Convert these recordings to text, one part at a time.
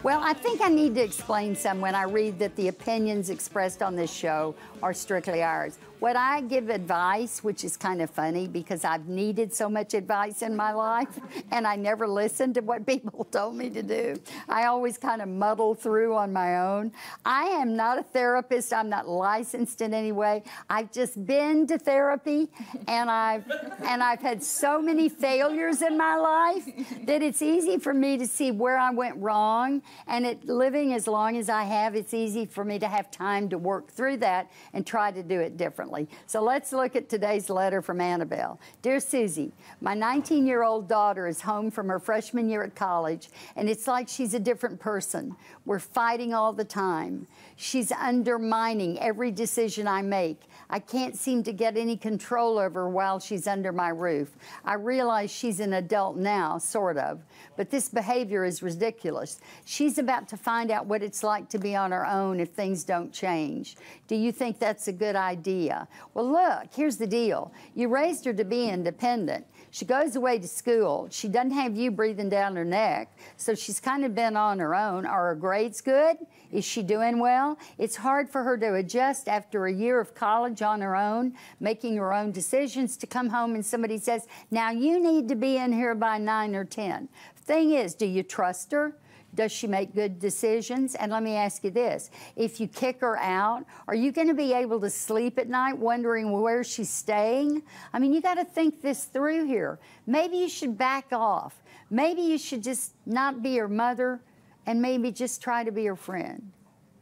Well, I think I need to explain some when I read that the opinions expressed on this show are strictly ours. When I give advice, which is kind of funny because I've needed so much advice in my life and I never listened to what people told me to do. I always kind of muddle through on my own. I am not a therapist. I'm not licensed in any way. I've just been to therapy and I've had so many failures in my life that it's easy for me to see where I went wrong. And living as long as I have, it's easy for me to have time to work through that and try to do it differently. So let's look at today's letter from Annabelle. Dear Susie, my 19-year-old daughter is home from her freshman year at college, and it's like she's a different person. We're fighting all the time. She's undermining every decision I make. I can't seem to get any control over her while she's under my roof. I realize she's an adult now, sort of, but this behavior is ridiculous. She's about to find out what it's like to be on her own if things don't change. Do you think that's a good idea? Well, look, here's the deal. You raised her to be independent. She goes away to school. She doesn't have you breathing down her neck, so she's kind of been on her own. Are her grades good? Is she doing well? It's hard for her to adjust after a year of college on her own, making her own decisions, to come home and somebody says, now you need to be in here by 9 or 10. Thing is, do you trust her? Does she make good decisions? And let me ask you this. If you kick her out, are you going to be able to sleep at night wondering where she's staying? I mean, you got to think this through here. Maybe you should back off. Maybe you should just not be her mother and maybe just try to be her friend.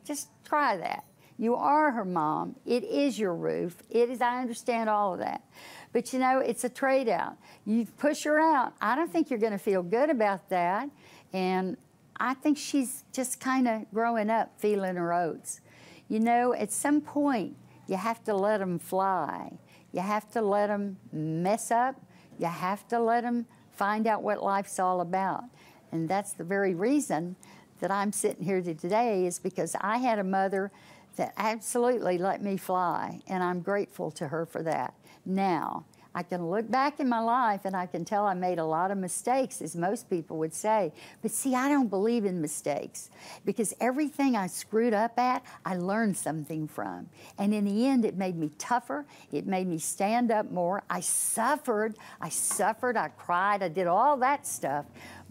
Just try that. You are her mom. It is your roof. It is, I understand all of that. But you know, it's a trade-out. You push her out. I don't think you're going to feel good about that. And I think she's just kind of growing up, feeling her oats. You know, at some point, you have to let them fly. You have to let them mess up. You have to let them find out what life's all about. And that's the very reason that I'm sitting here today, is because I had a mother that absolutely let me fly, and I'm grateful to her for that. Now, I can look back in my life and I can tell I made a lot of mistakes, as most people would say. But see, I don't believe in mistakes, because everything I screwed up at, I learned something from. And in the end, it made me tougher. It made me stand up more. I suffered, I cried, I did all that stuff,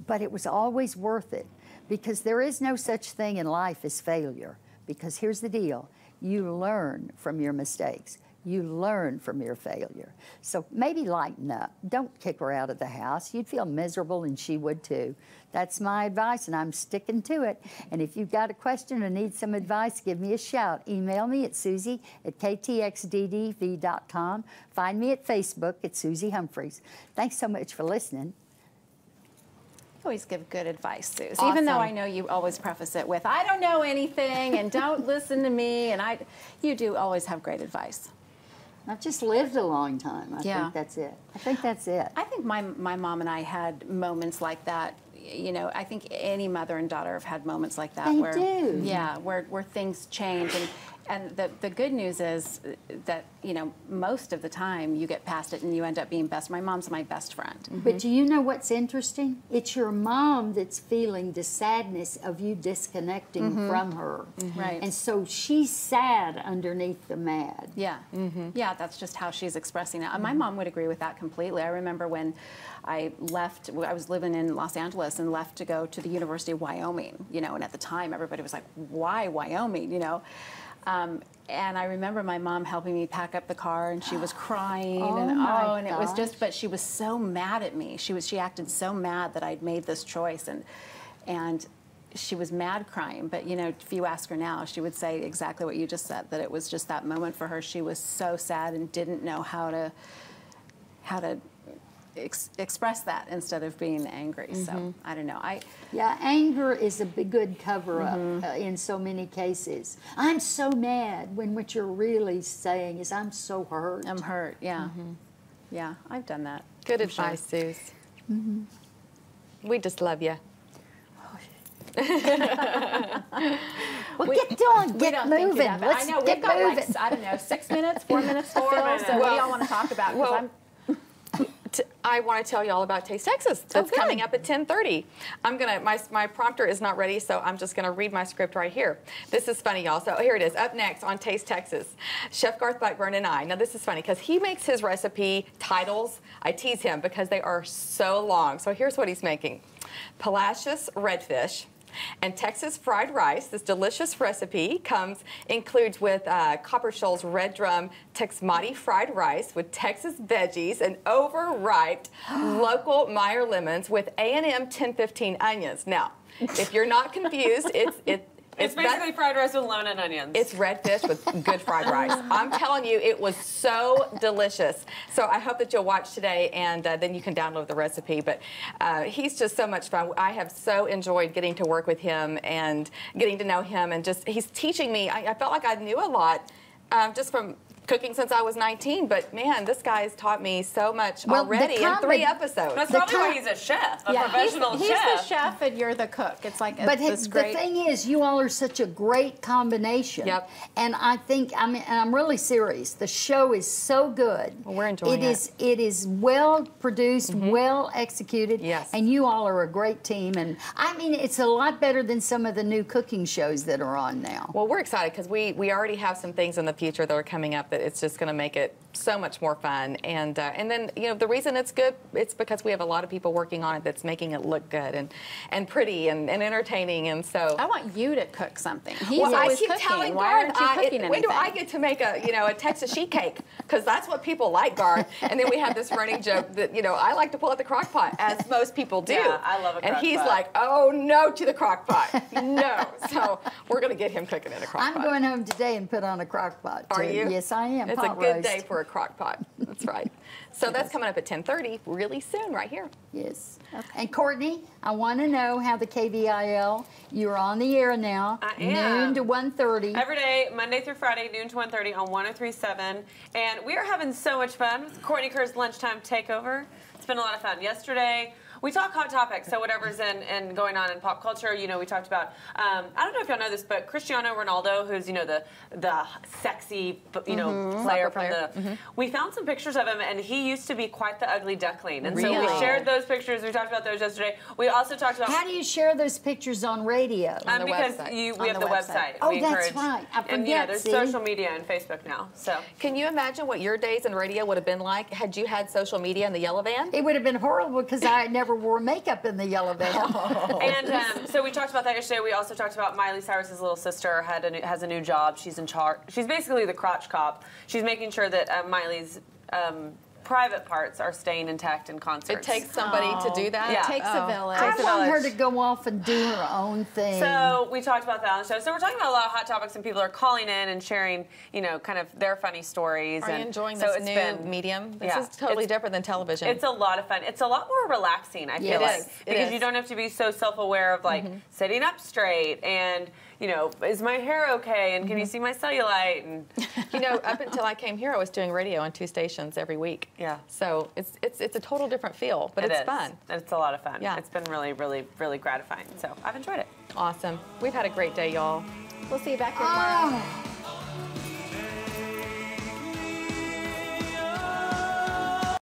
but it was always worth it, because there is no such thing in life as failure. Because here's the deal, you learn from your mistakes. You learn from your failure. So maybe lighten up. Don't kick her out of the house. You'd feel miserable and she would too. That's my advice and I'm sticking to it. And if you've got a question or need some advice, give me a shout. Email me at Suzie@ktxddv.com. Find me at Facebook at Suzie Humphreys. Thanks so much for listening. Always give good advice, Suze. Awesome. Even though I know you always preface it with, I don't know anything and don't listen to me, and you do always have great advice. I've just lived a long time. I think that's it. I think that's it. I think my mom and I had moments like that. You know, I think any mother and daughter have had moments like that. They where, do. Yeah, where things change. And the good news is that, you know, most of the time you get past it and you end up being best. My mom's my best friend. Mm-hmm. But do you know what's interesting? It's your mom that's feeling the sadness of you disconnecting from her. Mm-hmm. Right. And so she's sad underneath the mad. Yeah. Mm-hmm. Yeah, that's just how she's expressing it. My mom would agree with that completely. I remember when I left, I was living in Los Angeles and left to go to the University of Wyoming, you know, and at the time everybody was like, why Wyoming, you know? And I remember my mom helping me pack up the car, and she was crying, and it was just, but she was so mad at me. She acted so mad that I'd made this choice, and she was mad crying. But you know, if you ask her now, she would say exactly what you just said, that it was just that moment for her. She was so sad and didn't know how to express that instead of being angry. So I don't know. Yeah, anger is a good cover-up in so many cases. I'm so mad, when what you're really saying is I'm so hurt. I'm hurt. Yeah, yeah. I've done that. Good advice, Suze. We just love you. Well, get on, get moving. Let's I know get we've got moving. like, I don't know, 6 minutes, 4 minutes to fill. So what do y'all want to talk about? 'Cause I want to tell you all about Taste Texas. That's coming up at 10:30. I'm gonna my prompter is not ready, so I'm just gonna read my script right here. This is funny, y'all. So here it is. Up next on Taste Texas, Chef Garth Blackburn and I. Now this is funny because he makes his recipe titles. I tease him because they are so long. So here's what he's making: Palacios redfish and Texas fried rice. This delicious recipe includes with Copper Shoal's Red Drum Texmati fried rice with Texas veggies and overripe local Meyer lemons with A&M 1015 onions. Now, if you're not confused, it's basically fried rice with lemon and onions. It's redfish with good fried rice. I'm telling you, it was so delicious. So I hope that you'll watch today, and then you can download the recipe. But he's just so much fun. I have so enjoyed getting to work with him and getting to know him, and just he's teaching me. I felt like I knew a lot just from cooking since I was 19, but man, this guy's taught me so much already in 3 episodes. That's probably why he's a chef, a professional chef. He's the chef and you're the cook. It's like this great... the thing is, you all are such a great combination. Yep. And I think, and I'm really serious, the show is so good. Well, we're enjoying it. It is well produced, well executed. Yes. And you all are a great team. And I mean, it's a lot better than some of the new cooking shows that are on now. Well, we're excited because we already have some things in the future that are coming up that it's just going to make it so much more fun. And then, you know, the reason it's good, it's because we have a lot of people working on it that's making it look good and pretty and entertaining. And so I want you to cook something. He's well, always I keep cooking. telling Why Garth, aren't you cooking anything? when do I get to make a Texas sheet cake? Because that's what people like, Garth. And then we have this running joke that, you know, I like to pull out the crock pot, as most people do. Yeah, I love a crock pot. And he's like, oh no to the crock pot. No. So we're going to get him cooking in a crock pot. I'm going home today and put on a crock pot, too. Are you? Yes, I am. It's pot a good roast. day for a crock pot. That's right. So that's coming up at 10:30 really soon right here. Yes. Okay. And Courtney, I want to know how the KVIL, you're on the air now. I am. Noon to 1:30. Every day, Monday through Friday, noon to 1:30 on 103.7. And we are having so much fun with Courtney Kerr's Lunchtime Takeover. It's been a lot of fun. Yesterday, we talk hot topics, so whatever's in going on in pop culture. You know, we talked about, I don't know if y'all know this, but Cristiano Ronaldo, who's, you know, the sexy, you know, player from the... We found some pictures of him, and he used to be quite the ugly duckling. And so we shared those pictures. We talked about those yesterday. We also talked about... How do you share those pictures on radio? Because we have the website. Oh, we that's right. I forget, and, you know, there's see? social media and Facebook now, so... Can you imagine what your days in radio would have been like had you had social media in the yellow van? It would have been horrible because I never wore makeup in the yellow van. And so we talked about that yesterday. We also talked about Miley Cyrus's little sister has a new job. She's in charge. She's basically the crotch cop. She's making sure that Miley's private parts are staying intact in concerts. It takes somebody to do that? Yeah. It takes a village. I want her to go off and do her own thing. So we talked about that on the show. So we're talking about a lot of hot topics, and people are calling in and sharing, you know, kind of their funny stories. Are you enjoying this new medium? This is totally different than television. It's a lot of fun. It's a lot more relaxing, I feel like. Because you don't have to be so self-aware of, like, sitting up straight and, you know, is my hair okay? And can you see my cellulite? And you know, up until I came here, I was doing radio on 2 stations every week. Yeah. So it's a total different feel, but it's fun. It's a lot of fun. Yeah. It's been really, really, really gratifying. So I've enjoyed it. Awesome. We've had a great day, y'all. We'll see you back here tomorrow. Oh.